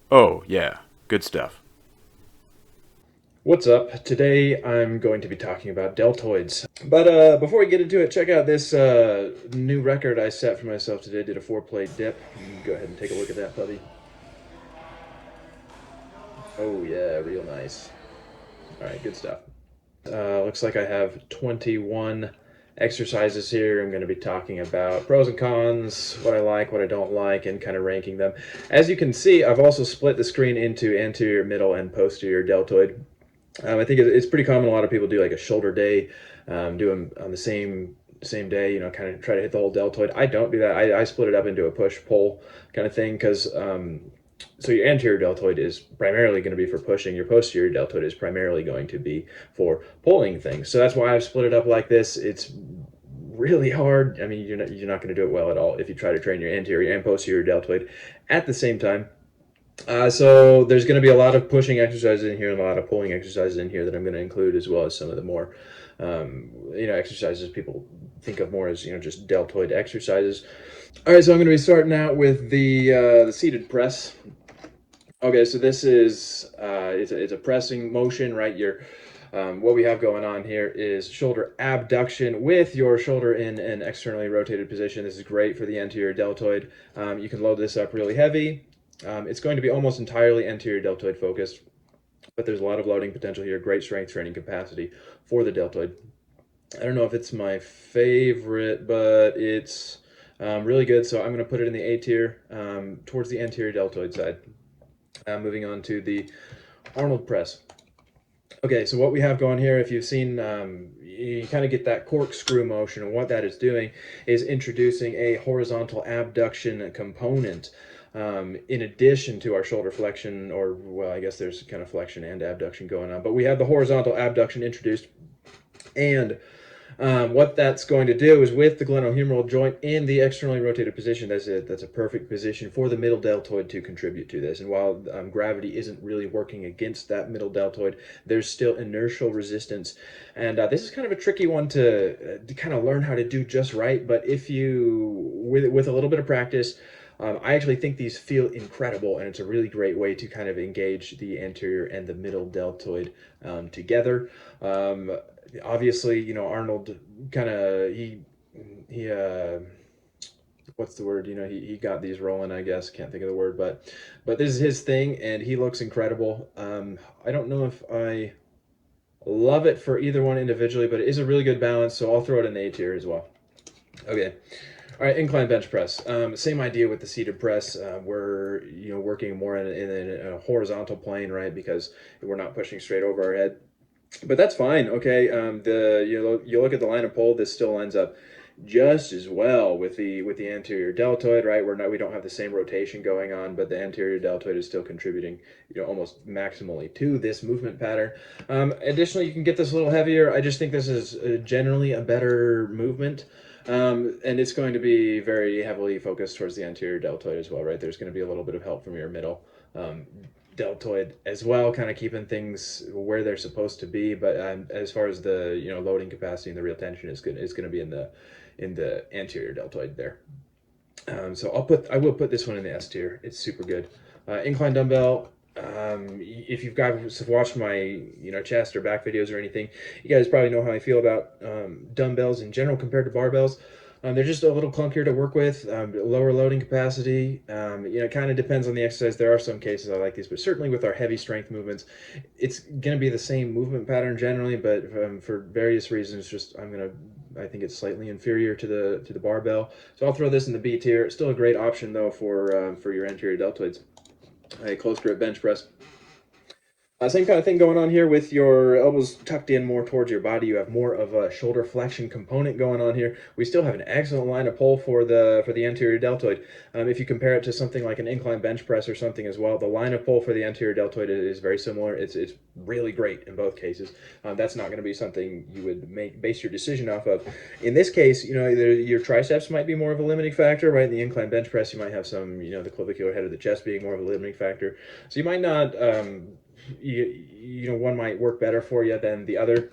Oh, yeah. Good stuff. What's up? Today I'm going to be talking about deltoids. But before we get into it, check out this new record I set for myself today. Did a 4 plate dip. You can go ahead and take a look at that, puppy. Oh, yeah, real nice. All right, good stuff. Looks like I have 21 exercises here. I'm going to be talking about pros and cons, what I like, what I don't like, and kind of ranking them. As you can see, I've also split the screen into anterior, middle, and posterior deltoid. I think it's pretty common. A lot of people do like a shoulder day, do them on the same day. Kind of try to hit the whole deltoid. I don't do that. I split it up into a push pull kind of thing because so your anterior deltoid is primarily going to be for pushing. Your posterior deltoid is primarily going to be for pulling things. So that's why I've split it up like this. It's really hard. I mean, you're not going to do it well at all if you try to train your anterior and posterior deltoid at the same time. So there's going to be a lot of pushing exercises in here and a lot of pulling exercises in here that I'm going to include, as well as some of the more, exercises people think of more as just deltoid exercises. All right, so I'm going to be starting out with the seated press. Okay, so this is it's a pressing motion, right? What we have going on here is shoulder abduction with your shoulder in an externally rotated position. This is great for the anterior deltoid. You can load this up really heavy. It's going to be almost entirely anterior deltoid focused, but there's a lot of loading potential here. Great strength training capacity for the deltoid. I don't know if it's my favorite, but it's really good. So I'm going to put it in the A tier, towards the anterior deltoid side. Moving on to the Arnold press. Okay, so what we have going here, if you've seen, you kind of get that corkscrew motion, and what that is doing is introducing a horizontal abduction component, in addition to our shoulder flexion, or, well, I guess there's kind of flexion and abduction going on, but we have the horizontal abduction introduced, and what that's going to do is, with the glenohumeral joint in the externally rotated position, that's a perfect position for the middle deltoid to contribute to this. And while gravity isn't really working against that middle deltoid, there's still inertial resistance. And this is kind of a tricky one to kind of learn how to do just right. But if you, with a little bit of practice, I actually think these feel incredible, and it's a really great way to kind of engage the anterior and the middle deltoid together. Obviously, Arnold kind of he what's the word? He got these rolling. I guess can't think of the word, but this is his thing, and he looks incredible. I don't know if I love it for either one individually, but it is a really good balance. So I'll throw it in A tier as well. Okay. All right, incline bench press. Same idea with the seated press. We're working more in a horizontal plane, right? Because we're not pushing straight over our head, but that's fine. Okay, the you look at the line of pull. This still ends up just as well with the anterior deltoid, right? We don't have the same rotation going on, but the anterior deltoid is still contributing, almost maximally to this movement pattern. Additionally, you can get this a little heavier. I just think this is generally a better movement. And it's going to be very heavily focused towards the anterior deltoid as well, right? There's going to be a little bit of help from your middle deltoid as well, kind of keeping things where they're supposed to be. But as far as the loading capacity and the real tension is going to be in the anterior deltoid there. So I will put this one in the S tier. It's super good. Incline dumbbell. If you've guys watched my chest or back videos or anything, you guys probably know how I feel about dumbbells in general compared to barbells. They're just a little clunkier to work with, lower loading capacity. It kind of depends on the exercise. There are some cases I like these, but certainly with our heavy strength movements, it's going to be the same movement pattern generally, but for various reasons, I think it's slightly inferior to the barbell. So I'll throw this in the B tier. It's still a great option though for your anterior deltoids. A close grip bench press. Same kind of thing going on here with your elbows tucked in more towards your body. You have more of a shoulder flexion component going on here. We still have an excellent line of pull for the anterior deltoid. If you compare it to something like an incline bench press or something as well, the line of pull for the anterior deltoid is very similar. It's really great in both cases. That's not going to be something you would base your decision off of. In this case, your triceps might be more of a limiting factor, right? In the incline bench press, you might have some, the clavicular head of the chest being more of a limiting factor. So you might not. One might work better for you than the other,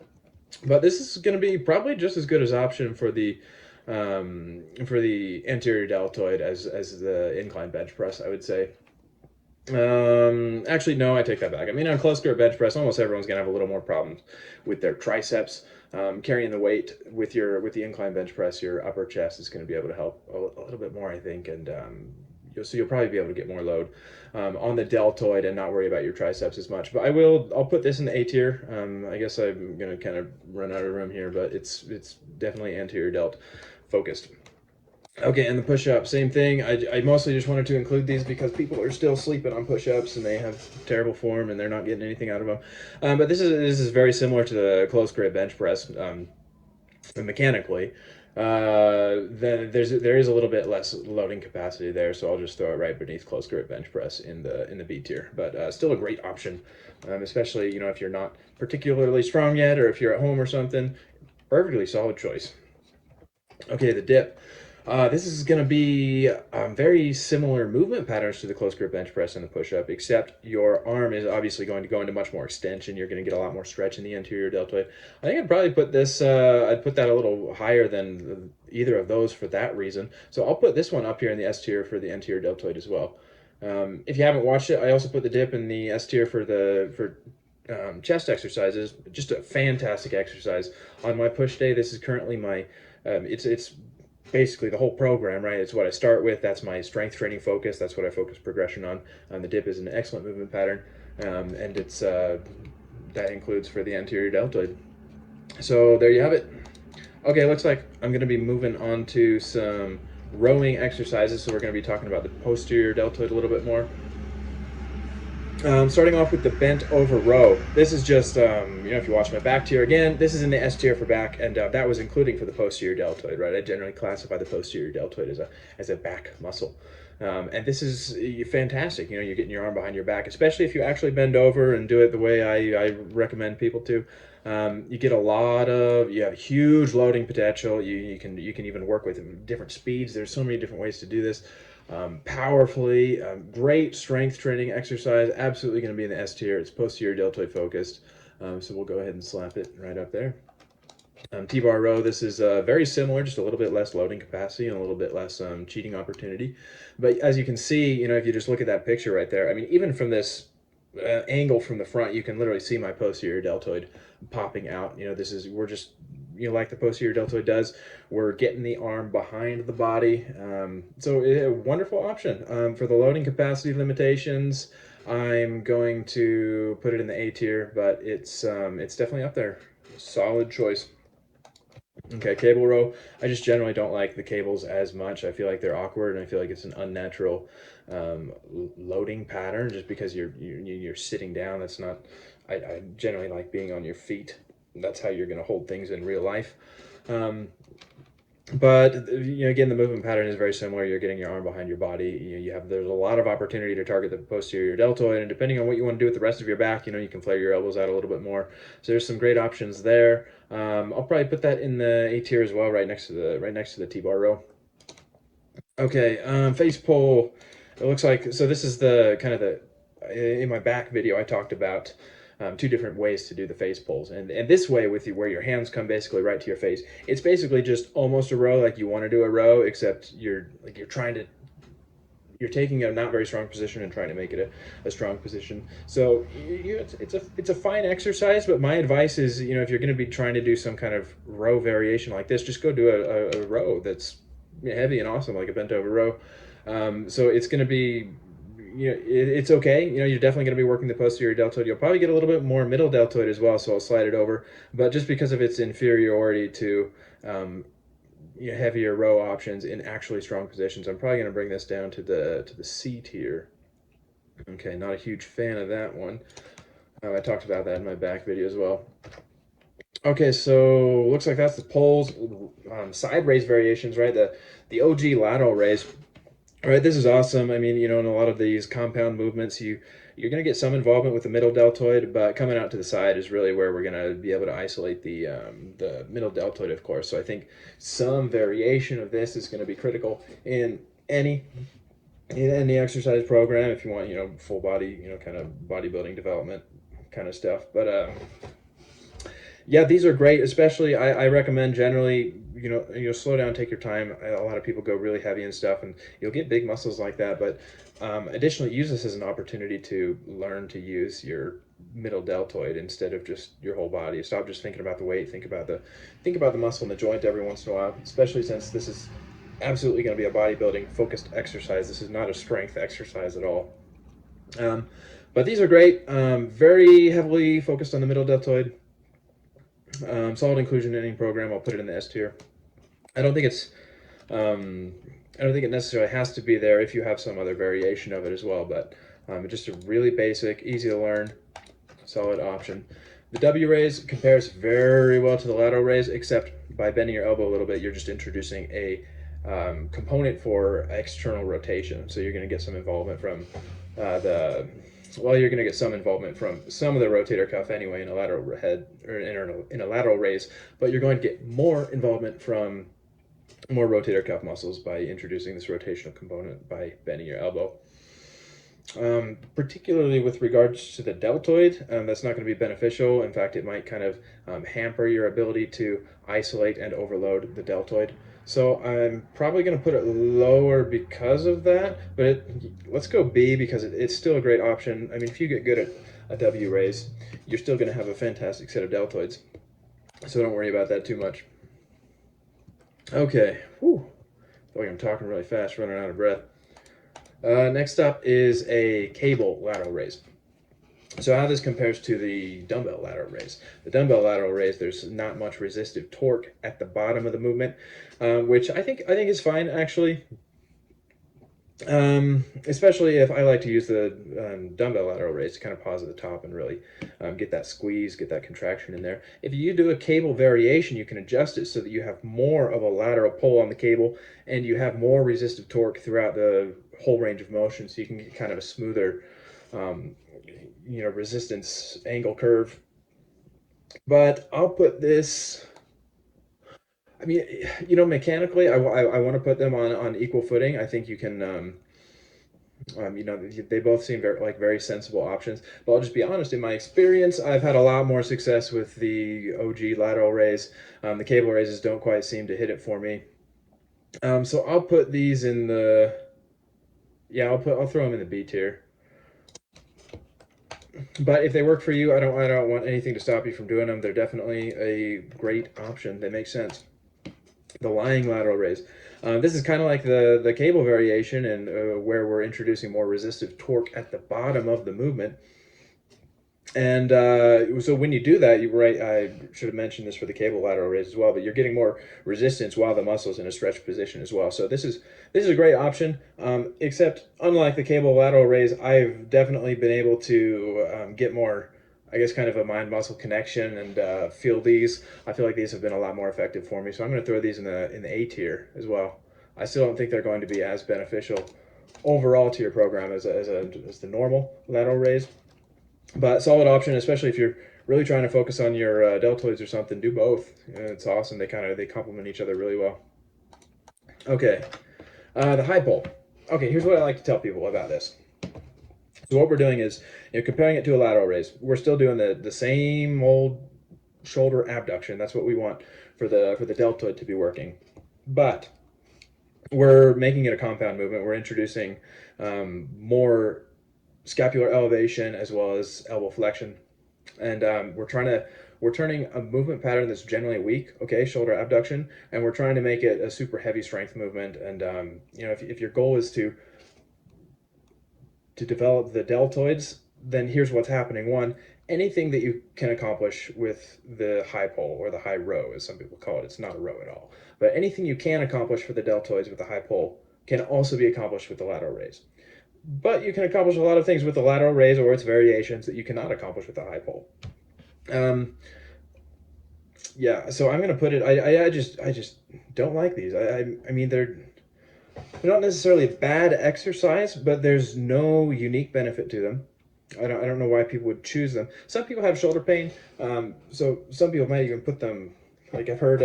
but this is going to be probably just as good as option for the anterior deltoid as the incline bench press, I would say. Actually, no, I take that back. I mean, on close grip bench press, almost everyone's gonna have a little more problems with their triceps. Carrying the weight with the incline bench press, your upper chest is going to be able to help a little bit more, I think, and you'll probably be able to get more load on the deltoid and not worry about your triceps as much. But I'll put this in the A tier. I guess I'm going to kind of run out of room here, but it's definitely anterior delt focused. Okay, and the push-up, same thing. I mostly just wanted to include these because people are still sleeping on push-ups and they have terrible form and they're not getting anything out of them. But this is very similar to the close grip bench press mechanically. Then there is a little bit less loading capacity there, so I'll just throw it right beneath close grip bench press in the B tier. But still a great option, especially if you're not particularly strong yet or if you're at home or something. Perfectly solid choice. Okay, the dip. This is going to be very similar movement patterns to the close grip bench press and the push up, except your arm is obviously going to go into much more extension. You're going to get a lot more stretch in the anterior deltoid. I think I'd probably put this, I'd put that a little higher than either of those for that reason. So I'll put this one up here in the S tier for the anterior deltoid as well. If you haven't watched it, I also put the dip in the S tier for chest exercises. Just a fantastic exercise. On my push day, this is currently my, it's basically the whole program, right? It's what I start with. That's my strength training focus. That's what I focus progression on. The dip is an excellent movement pattern, and it's that includes for the anterior deltoid. So there you have it. Okay, looks like I'm going to be moving on to some rowing exercises. So we're going to be talking about the posterior deltoid a little bit more. Starting off with the bent over row. This is just, if you watch my back tier again, this is in the S tier for back, and that was including for the posterior deltoid, right? I generally classify the posterior deltoid as a back muscle. And this is fantastic. You're getting your arm behind your back, especially if you actually bend over and do it the way I recommend people to. You get you have huge loading potential. You can even work with different speeds. There's so many different ways to do this. Powerfully, great strength training exercise. Absolutely going to be in the S tier. It's posterior deltoid focused. So we'll go ahead and slap it right up there. T-bar row, this is very similar, just a little bit less loading capacity and a little bit less cheating opportunity. But as you can see, if you just look at that picture right there, I mean, even from this angle from the front, you can literally see my posterior deltoid popping out. We're just, like the posterior deltoid does, we're getting the arm behind the body. So a wonderful option. For the loading capacity limitations, I'm going to put it in the A tier, but it's definitely up there. Solid choice. Okay, cable row. I just generally don't like the cables as much. I feel like they're awkward, and I feel like it's an unnatural loading pattern just because you're sitting down. That's not. I generally like being on your feet. That's how you're going to hold things in real life. But again, the movement pattern is very similar. You're getting your arm behind your body. There's a lot of opportunity to target the posterior deltoid, and depending on what you want to do with the rest of your back, you can flare your elbows out a little bit more. So there's some great options there. I'll probably put that in the A tier as well, right next to the T-bar row. Okay, face pull. It looks like this is the kind of in my back video I talked about two different ways to do the face pulls, and this way where your hands come basically right to your face, it's basically just almost a row, like you want to do a row, except you're taking a not very strong position and trying to make it a strong position. So it's a fine exercise, but my advice is, if you're going to be trying to do some kind of row variation like this, just go do a row that's heavy and awesome, like a bent over row. So it's going to be, it's okay. You're definitely going to be working the posterior deltoid. You'll probably get a little bit more middle deltoid as well, so I'll slide it over. But just because of its inferiority to heavier row options in actually strong positions, I'm probably going to bring this down to the C tier. Okay, not a huge fan of that one. I talked about that in my back video as well. Okay, so looks like that's the pulls. Side raise variations, right? The OG lateral raise. All right, this is awesome. I mean, in a lot of these compound movements, you're going to get some involvement with the middle deltoid, but coming out to the side is really where we're going to be able to isolate the middle deltoid, of course. So I think some variation of this is going to be critical in any exercise program if you want, full body, kind of bodybuilding development kind of stuff. But Yeah, these are great. Especially, I recommend generally, slow down, take your time. A lot of people go really heavy and stuff, and you'll get big muscles like that. But additionally, use this as an opportunity to learn to use your middle deltoid instead of just your whole body. Stop just thinking about the weight. Think about the muscle in the joint every once in a while. Especially since this is absolutely going to be a bodybuilding focused exercise. This is not a strength exercise at all. Um, but these are great. Very heavily focused on the middle deltoid. Solid inclusion in any program. I'll put it in the S tier. I don't think it's um, I don't think it necessarily has to be there if you have some other variation of it as well. But just a really basic, easy to learn, solid option. The W raise compares very well to the lateral raise, except by bending your elbow a little bit, you're just introducing a component for external rotation. So you're going to get some involvement from the you're going to get some involvement from some of the rotator cuff anyway in a lateral head or in a lateral raise, but you're going to get more involvement from more rotator cuff muscles by introducing this rotational component by bending your elbow. Particularly with regards to the deltoid, that's not going to be beneficial. In fact, it might kind of hamper your ability to isolate and overload the deltoid. So I'm probably going to put it lower because of that, but let's go B because it's still a great option. I mean, if you get good at a W raise, you're still going to have a fantastic set of deltoids. So don't worry about that too much. Okay, whew. I feel like I'm talking really fast, running out of breath. Next up is a cable lateral raise. So how this compares to the dumbbell lateral raise. The dumbbell lateral raise, there's not much resistive torque at the bottom of the movement, which I think is fine actually. Especially if I like to use the dumbbell lateral raise to kind of pause at the top and really get that squeeze, get that contraction in there. If you do a cable variation, you can adjust it so that you have more of a lateral pull on the cable and you have more resistive torque throughout the whole range of motion, so you can get kind of a smoother, resistance angle curve. But I'll put this. I mean, mechanically, I want to put them on equal footing. I think you can. They both seem very sensible options. But I'll just be honest, in my experience, I've had a lot more success with the OG lateral raise. The cable raises don't quite seem to hit it for me. So I'll put these in the. Yeah, I'll throw them in the B tier. But if they work for you, I don't want anything to stop you from doing them. They're definitely a great option. They make sense. The lying lateral raise. This is kind of like the cable variation, and where we're introducing more resistive torque at the bottom of the movement. And so when you do that, I should have mentioned this for the cable lateral raise as well, but you're getting more resistance while the muscle's in a stretched position as well. So this is a great option, except unlike the cable lateral raise, I've definitely been able to get more, I guess, kind of a mind-muscle connection and feel these. I feel like these have been a lot more effective for me, so I'm going to throw these in the A tier as well. I still don't think they're going to be as beneficial overall to your program as the normal lateral raise. But solid option, especially if you're really trying to focus on your deltoids or something. Do both. It's awesome. They complement each other really well. Okay, the high pull. Okay, here's what I like to tell people about this. So what we're doing is, comparing it to a lateral raise, we're still doing the same old shoulder abduction. That's what we want for the deltoid to be working, but we're making it a compound movement. We're introducing more scapular elevation as well as elbow flexion, and we're turning a movement pattern that's generally weak, okay, shoulder abduction, and we're trying to make it a super heavy strength movement. And if your goal is to develop the deltoids, then here's what's happening. One, anything that you can accomplish with the high pull, or the high row as some people call it, it's not a row at all, but anything you can accomplish for the deltoids with the high pull can also be accomplished with the lateral raise. But you can accomplish a lot of things with the lateral raise or its variations that you cannot accomplish with the high pull. Yeah, so I'm gonna put it. I just don't like these. I mean they're not necessarily bad exercise, but there's no unique benefit to them. I don't know why people would choose them. Some people have shoulder pain, so some people might even put them. Like I've heard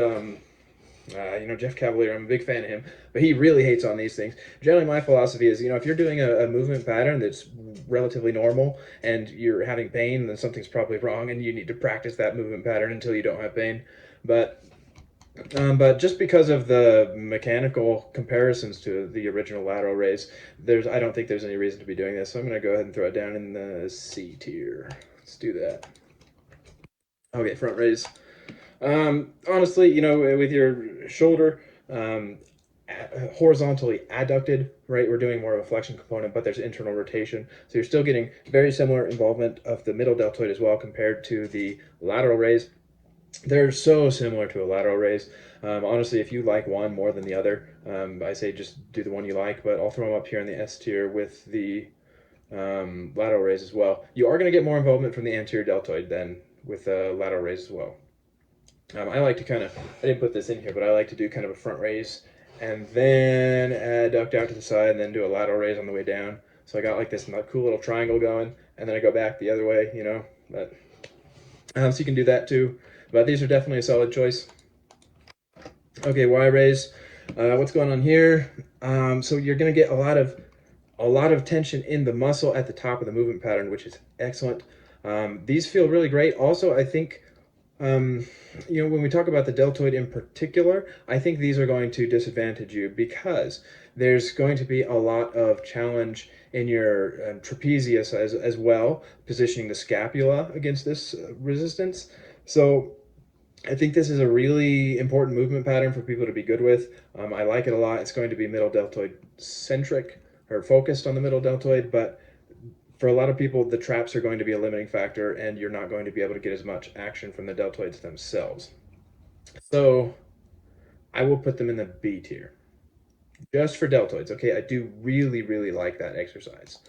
Jeff Cavalier, I'm a big fan of him, but he really hates on these things. Generally, my philosophy is, if you're doing a movement pattern that's relatively normal and you're having pain, then something's probably wrong, and you need to practice that movement pattern until you don't have pain. But just because of the mechanical comparisons to the original lateral raise, I don't think there's any reason to be doing this. So I'm going to go ahead and throw it down in the C tier. Let's do that. Okay, front raise. Honestly, with your shoulder horizontally adducted, right, we're doing more of a flexion component, but there's internal rotation. So you're still getting very similar involvement of the middle deltoid as well compared to the lateral raise. They're so similar to a lateral raise. Honestly, if you like one more than the other, I say just do the one you like, but I'll throw them up here in the S tier with the lateral raise as well. You are going to get more involvement from the anterior deltoid than with the lateral raise as well. I like to I didn't put this in here, but I like to do kind of a front raise and then adduct out to the side and then do a lateral raise on the way down. So I got like this cool little triangle going, and then I go back the other way, But so you can do that too. But these are definitely a solid choice. Okay, Y raise. What's going on here? So you're going to get a lot of tension in the muscle at the top of the movement pattern, which is excellent. These feel really great. Also, I think when we talk about the deltoid in particular, I think these are going to disadvantage you because there's going to be a lot of challenge in your trapezius as well, positioning the scapula against this resistance. So I think this is a really important movement pattern for people to be good with. I like it a lot. It's going to be middle deltoid centric or focused on the middle deltoid, but for a lot of people, the traps are going to be a limiting factor, and you're not going to be able to get as much action from the deltoids themselves. So I will put them in the B tier. Just for deltoids, okay? I do really, really like that exercise.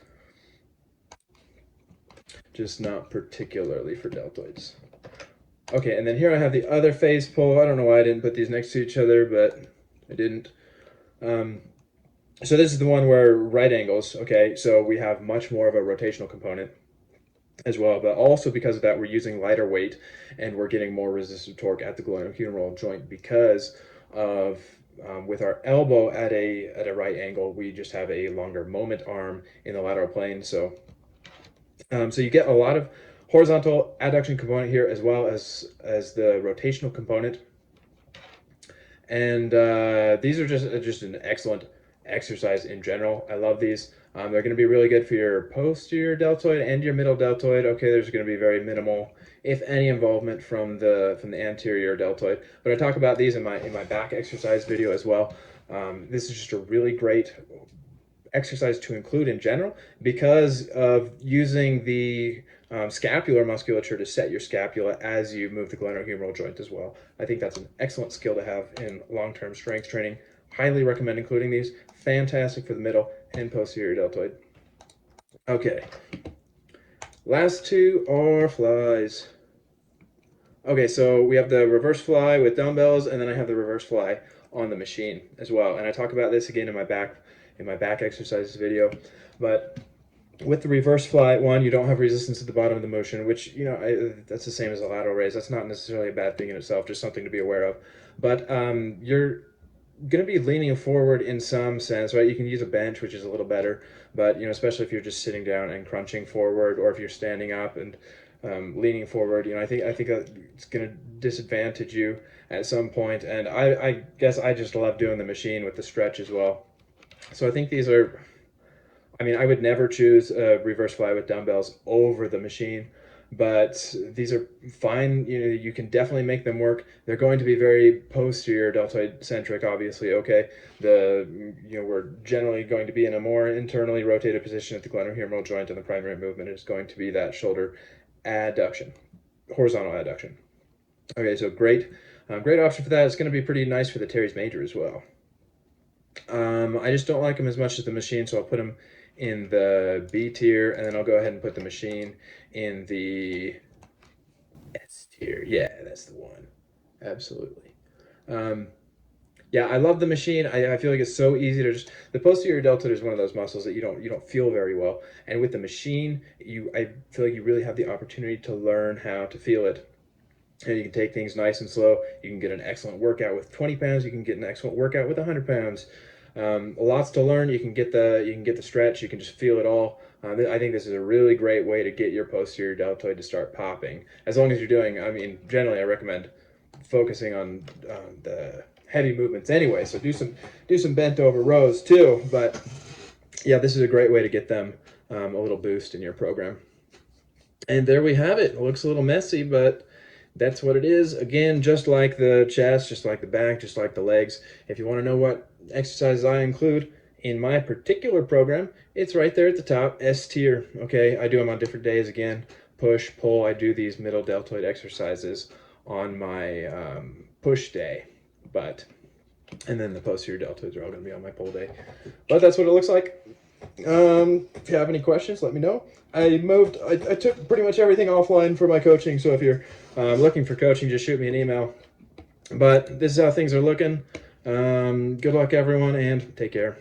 Just not particularly for deltoids. Okay, and then here I have the other phase pull. I don't know why I didn't put these next to each other, but I didn't. So this is the one where right angles, okay? So we have much more of a rotational component as well, but also because of that, we're using lighter weight and we're getting more resistive torque at the glenohumeral joint because of with our elbow at a right angle, we just have a longer moment arm in the lateral plane. So you get a lot of horizontal adduction component here as well as the rotational component. And these are just an excellent exercise in general. I love these. They're going to be really good for your posterior deltoid and your middle deltoid. Okay, there's going to be very minimal, if any, involvement from the anterior deltoid. But I talk about these in my back exercise video as well. This is just a really great exercise to include in general because of using the scapular musculature to set your scapula as you move the glenohumeral joint as well. I think that's an excellent skill to have in long-term strength training. Highly recommend including these. Fantastic for the middle and posterior deltoid. Okay. Last two are flies. Okay, so we have the reverse fly with dumbbells, and then I have the reverse fly on the machine as well. And I talk about this again in my back exercises video. But with the reverse fly, one, you don't have resistance at the bottom of the motion, which, that's the same as a lateral raise. That's not necessarily a bad thing in itself, just something to be aware of. But you're going to be leaning forward in some sense, right? You can use a bench, which is a little better, but especially if you're just sitting down and crunching forward, or if you're standing up and leaning forward, I think it's going to disadvantage you at some point. And I guess I just love doing the machine with the stretch as well. So I think these are. I would never choose a reverse fly with dumbbells over the machine, but these are fine. You can definitely make them work. They're going to be very posterior deltoid centric, obviously. Okay, we're generally going to be in a more internally rotated position at the glenohumeral joint, and the primary movement is going to be that shoulder adduction, horizontal adduction. Okay, so great option for that. It's going to be pretty nice for the teres major as well. I just don't like them as much as the machine, so I'll put them in the B tier, and then I'll go ahead and put the machine in the S tier. Yeah, that's the one. Absolutely. Yeah, I love the machine. I feel like it's so easy to just. The posterior deltoid is one of those muscles that you don't feel very well, and with the machine, I feel like you really have the opportunity to learn how to feel it. And you can take things nice and slow. You can get an excellent workout with 20 pounds. You can get an excellent workout with 100 pounds. Lots to learn. You can get the stretch. You can just feel it all. I think this is a really great way to get your posterior deltoid to start popping. As long as you're doing, I mean, generally I recommend focusing on the heavy movements anyway. So do some bent over rows too. But yeah, this is a great way to get them a little boost in your program. And there we have it. It looks a little messy, but that's what it is. Again, just like the chest, just like the back, just like the legs. If you want to know what exercises I include in my particular program, it's right there at the top, S tier. Okay, I do them on different days. Again, push, pull. I do these middle deltoid exercises on my push day, and then the posterior deltoids are all going to be on my pull day. But that's what it looks like. If you have any questions, let me know. I took pretty much everything offline for my coaching, so if you're looking for coaching, just shoot me an email. But this is how things are looking. Good luck, everyone, and take care.